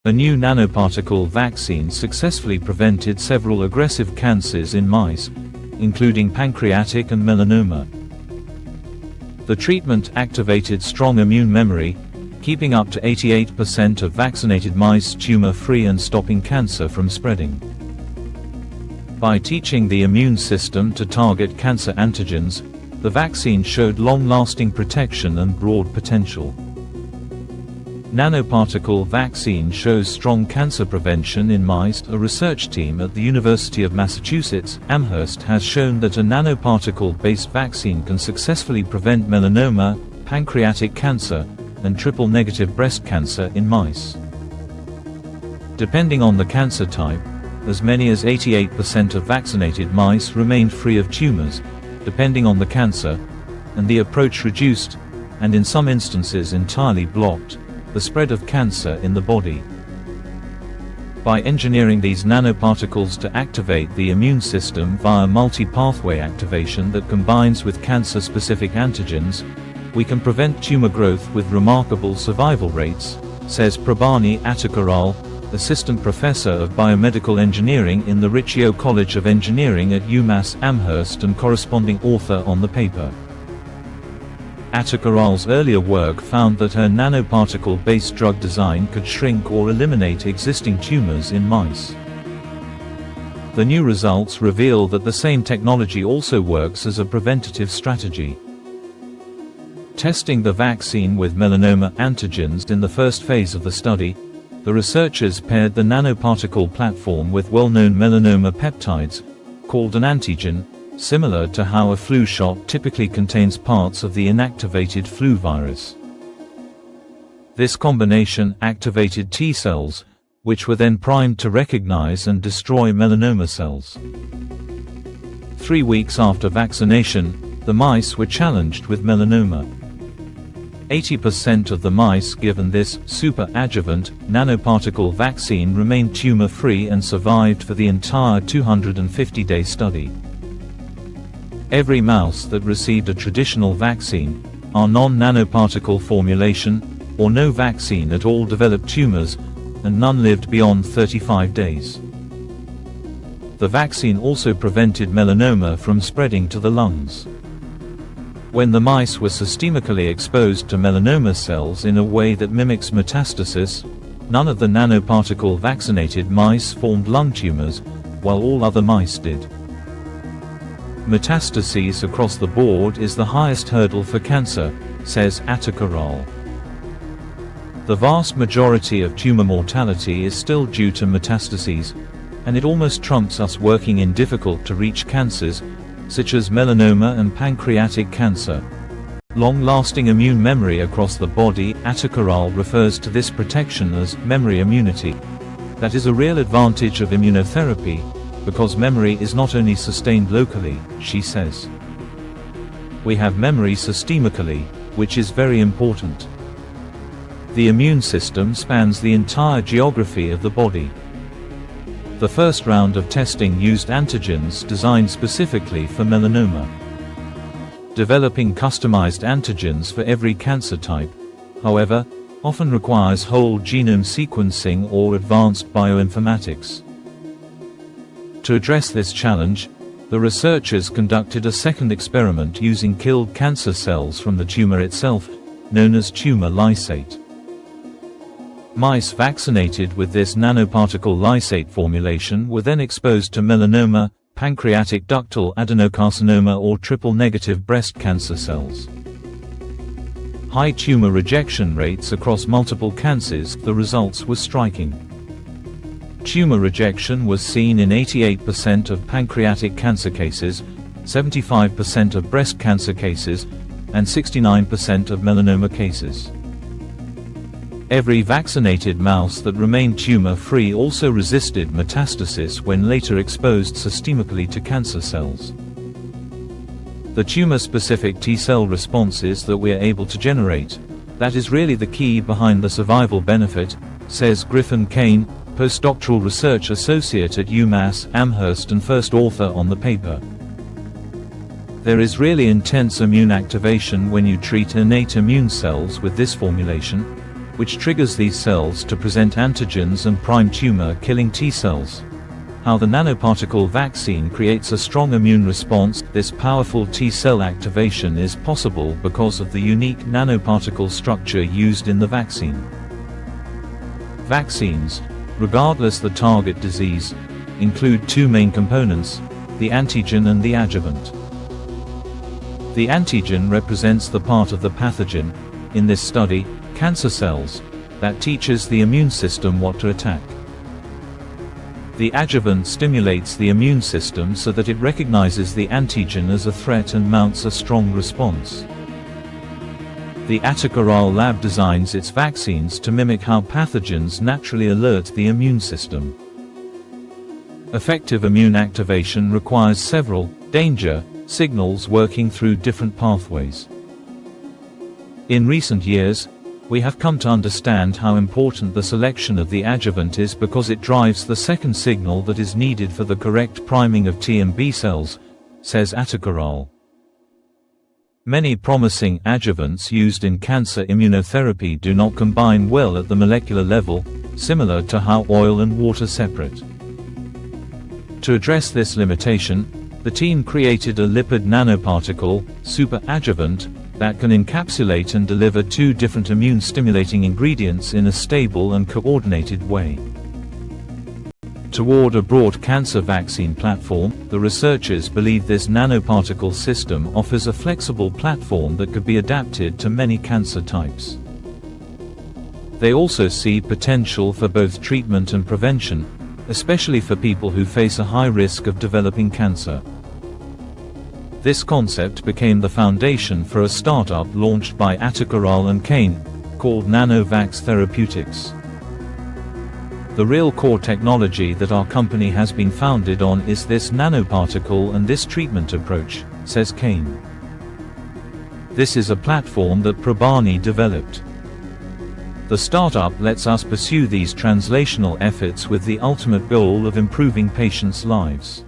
A new nanoparticle vaccine successfully prevented several aggressive cancers in mice, including pancreatic and melanoma. The treatment activated strong immune memory, keeping up to 88% of vaccinated mice tumor-free and stopping cancer from spreading. By teaching the immune system to target cancer antigens, the vaccine showed long-lasting protection and broad potential. Nanoparticle vaccine shows strong cancer prevention in mice. A research team at the University of Massachusetts Amherst has shown that a nanoparticle-based vaccine can successfully prevent melanoma, pancreatic cancer, and triple-negative breast cancer in mice. Depending on the cancer type, as many as 88% of vaccinated mice remained free of tumors, depending on the cancer, and the approach reduced, and in some instances entirely blocked, the spread of cancer in the body. By engineering these nanoparticles to activate the immune system via multi-pathway activation that combines with cancer-specific antigens, we can prevent tumor growth with remarkable survival rates, says Prabhani Attakaral, assistant professor of biomedical engineering in the Riccio College of Engineering at UMass Amherst and corresponding author on the paper. Attakaral's earlier work found that her nanoparticle-based drug design could shrink or eliminate existing tumors in mice. The new results reveal that the same technology also works as a preventative strategy. Testing the vaccine with melanoma antigens in the first phase of the study, the researchers paired the nanoparticle platform with well-known melanoma peptides, called an antigen, similar to how a flu shot typically contains parts of the inactivated flu virus. This combination activated T cells, which were then primed to recognize and destroy melanoma cells. 3 weeks after vaccination, the mice were challenged with melanoma. 80% of the mice given this super adjuvant nanoparticle vaccine remained tumor-free and survived for the entire 250-day study. Every mouse that received a traditional vaccine, our non-nanoparticle formulation, or no vaccine at all developed tumors, and none lived beyond 35 days. The vaccine also prevented melanoma from spreading to the lungs. When the mice were systemically exposed to melanoma cells in a way that mimics metastasis, none of the nanoparticle vaccinated mice formed lung tumors, while all other mice did. Metastases across the board is the highest hurdle for cancer, says Attakaral. The vast majority of tumor mortality is still due to metastases, and it almost trumps us working in difficult-to-reach cancers, such as melanoma and pancreatic cancer. Long-lasting immune memory across the body. Attakaral refers to this protection as memory immunity. That is a real advantage of immunotherapy, because memory is not only sustained locally, she says. We have memory systemically, which is very important. The immune system spans the entire geography of the body. The first round of testing used antigens designed specifically for melanoma. Developing customized antigens for every cancer type, however, often requires whole genome sequencing or advanced bioinformatics. To address this challenge, the researchers conducted a second experiment using killed cancer cells from the tumor itself, known as tumor lysate. Mice vaccinated with this nanoparticle lysate formulation were then exposed to melanoma, pancreatic ductal adenocarcinoma or triple-negative breast cancer cells. High tumor rejection rates across multiple cancers. The results were striking. Tumor rejection was seen in 88% of pancreatic cancer cases, 75% of breast cancer cases, and 69% of melanoma cases. Every vaccinated mouse that remained tumor-free also resisted metastasis when later exposed systemically to cancer cells. The tumor-specific T-cell responses that we are able to generate, that is really the key behind the survival benefit, says Griffin Kane, postdoctoral research associate at UMass Amherst and first author on the paper. There is really intense immune activation when you treat innate immune cells with this formulation, which triggers these cells to present antigens and prime tumor-killing T cells. How the nanoparticle vaccine creates a strong immune response. This powerful T-cell activation is possible because of the unique nanoparticle structure used in the vaccine. Vaccines, regardless the target disease, include two main components, the antigen and the adjuvant. The antigen represents the part of the pathogen, in this study, cancer cells, that teaches the immune system what to attack. The adjuvant stimulates the immune system so that it recognizes the antigen as a threat and mounts a strong response. The Attica-Rall lab designs its vaccines to mimic how pathogens naturally alert the immune system. Effective immune activation requires several danger signals working through different pathways. In recent years, we have come to understand how important the selection of the adjuvant is because it drives the second signal that is needed for the correct priming of T and B cells, says Attica-Rall. Many promising adjuvants used in cancer immunotherapy do not combine well at the molecular level, similar to how oil and water separate. To address this limitation, the team created a lipid nanoparticle, super adjuvant, that can encapsulate and deliver two different immune-stimulating ingredients in a stable and coordinated way. Toward a broad cancer vaccine platform, the researchers believe this nanoparticle system offers a flexible platform that could be adapted to many cancer types. They also see potential for both treatment and prevention, especially for people who face a high risk of developing cancer. This concept became the foundation for a startup launched by Attica-Rall and Kane, called Nanovax Therapeutics. The real core technology that our company has been founded on is this nanoparticle and this treatment approach, says Kane. This is a platform that Prabhani developed. The startup lets us pursue these translational efforts with the ultimate goal of improving patients' lives.